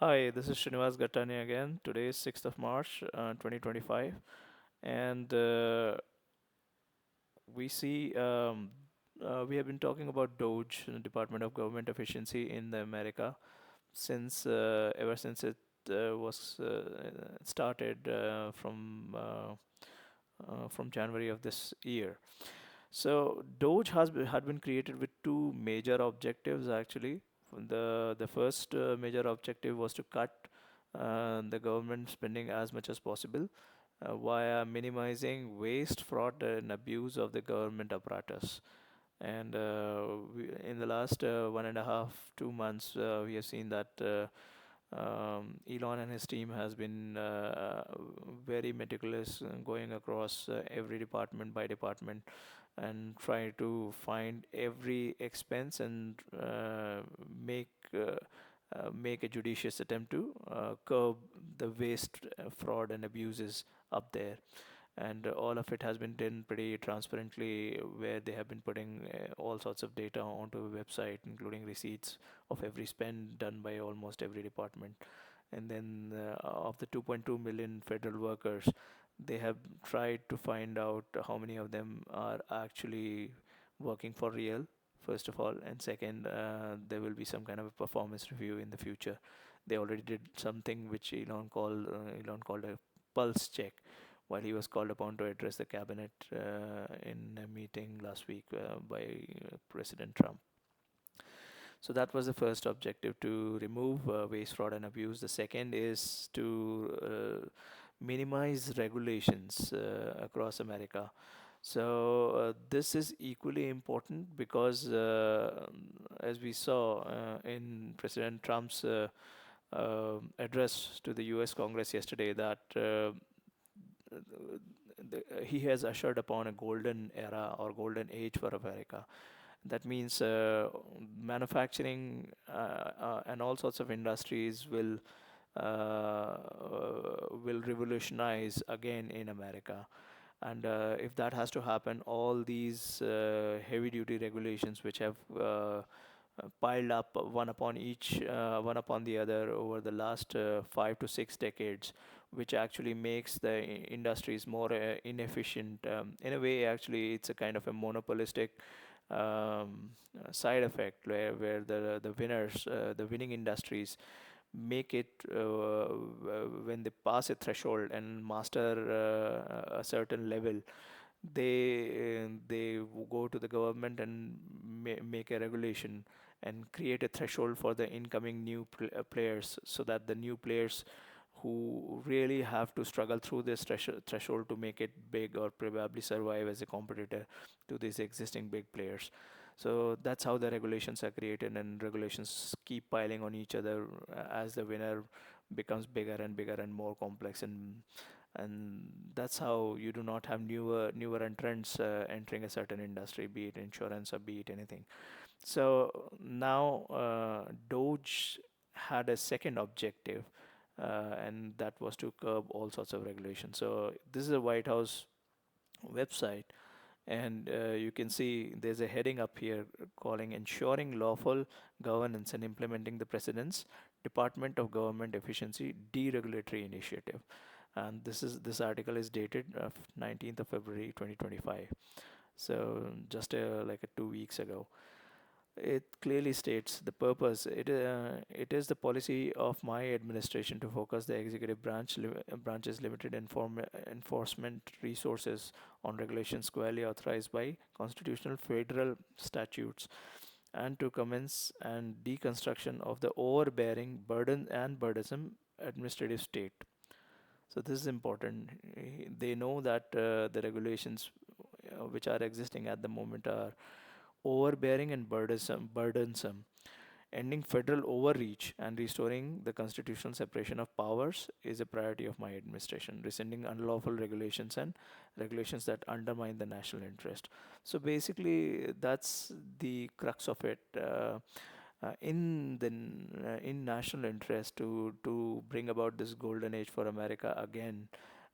Hi, this is Srinivas Gattani again. Today is 6th of March, 2025, and we see we have been talking about DOGE, Department of Government Efficiency in the America, since ever since it was started from January of this year. So DOGE had been created with two major objectives actually. The first major objective was to cut the government spending as much as possible via minimizing waste, fraud, and abuse of the government apparatus. And in the last 1.5, 2 months, we have seen that Elon and his team has been very meticulous going across every department by department and try to find every expense and make a judicious attempt to curb the waste, fraud, and abuses up there. And all of it has been done pretty transparently, where they have been putting all sorts of data onto a website, including receipts of every spend done by almost every department. And then of the 2.2 million federal workers, they have tried to find out how many of them are actually working for real, first of all, and second, there will be some kind of a performance review in the future. They already did something which Elon called a pulse check while he was called upon to address the cabinet in a meeting last week by President Trump. So that was the first objective, to remove waste, fraud, and abuse. The second is to minimize regulations across America. So this is equally important because, as we saw in President Trump's address to the U.S. Congress yesterday, that he has ushered upon a golden era or golden age for America. That means manufacturing and all sorts of industries will revolutionize again in America. And if that has to happen, all these heavy duty regulations which have piled up one upon the other over the last 5 to 6 decades, which actually makes the industries more inefficient. In a way, actually, it's a kind of a monopolistic side effect where the winning industries make it when they pass a threshold and master a certain level, they go to the government and make a regulation and create a threshold for the incoming new players, so that the new players who really have to struggle through this threshold to make it big or probably survive as a competitor to these existing big players. So that's how the regulations are created, and regulations keep piling on each other as the winner becomes bigger and bigger and more complex, and that's how you do not have newer entrants entering a certain industry, be it insurance or be it anything. So now Doge had a second objective, and that was to curb all sorts of regulations. So this is a White House website, and you can see there's a heading up here calling "Ensuring Lawful Governance and Implementing the President's Department of Government Efficiency Deregulatory Initiative." And this article is dated 19th of February 2025. So just like 2 weeks ago. It clearly states the purpose. It is the policy of my administration to focus the executive branch's limited enforcement resources on regulations squarely authorized by constitutional federal statutes, and to commence and deconstruction of the overbearing, burden and burdensome administrative state. So this is important. They know that the regulations which are existing at the moment are overbearing and burdensome. Ending federal overreach and restoring the constitutional separation of powers is a priority of my administration. Rescinding unlawful regulations and regulations that undermine the national interest. So basically, that's the crux of it. In national interest, to bring about this golden age for America again,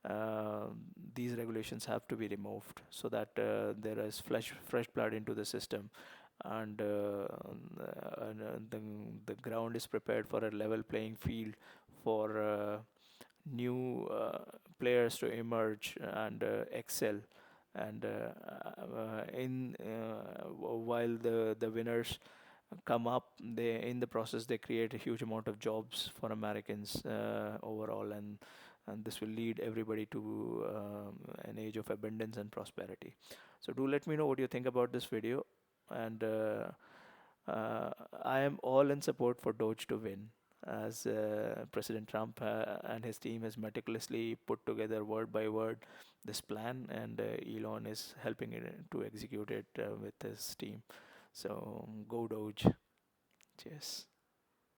uh, these regulations have to be removed so that there is fresh blood into the system, and the ground is prepared for a level playing field for new players to emerge and excel. And in while the winners come up, they in the process they create a huge amount of jobs for Americans overall, and this will lead everybody to an age of abundance and prosperity. So do let me know what you think about this video, and I am all in support for Doge to win, as President Trump and his team has meticulously put together word by word this plan, and Elon is helping it to execute it with his team. So go Doge. Cheers.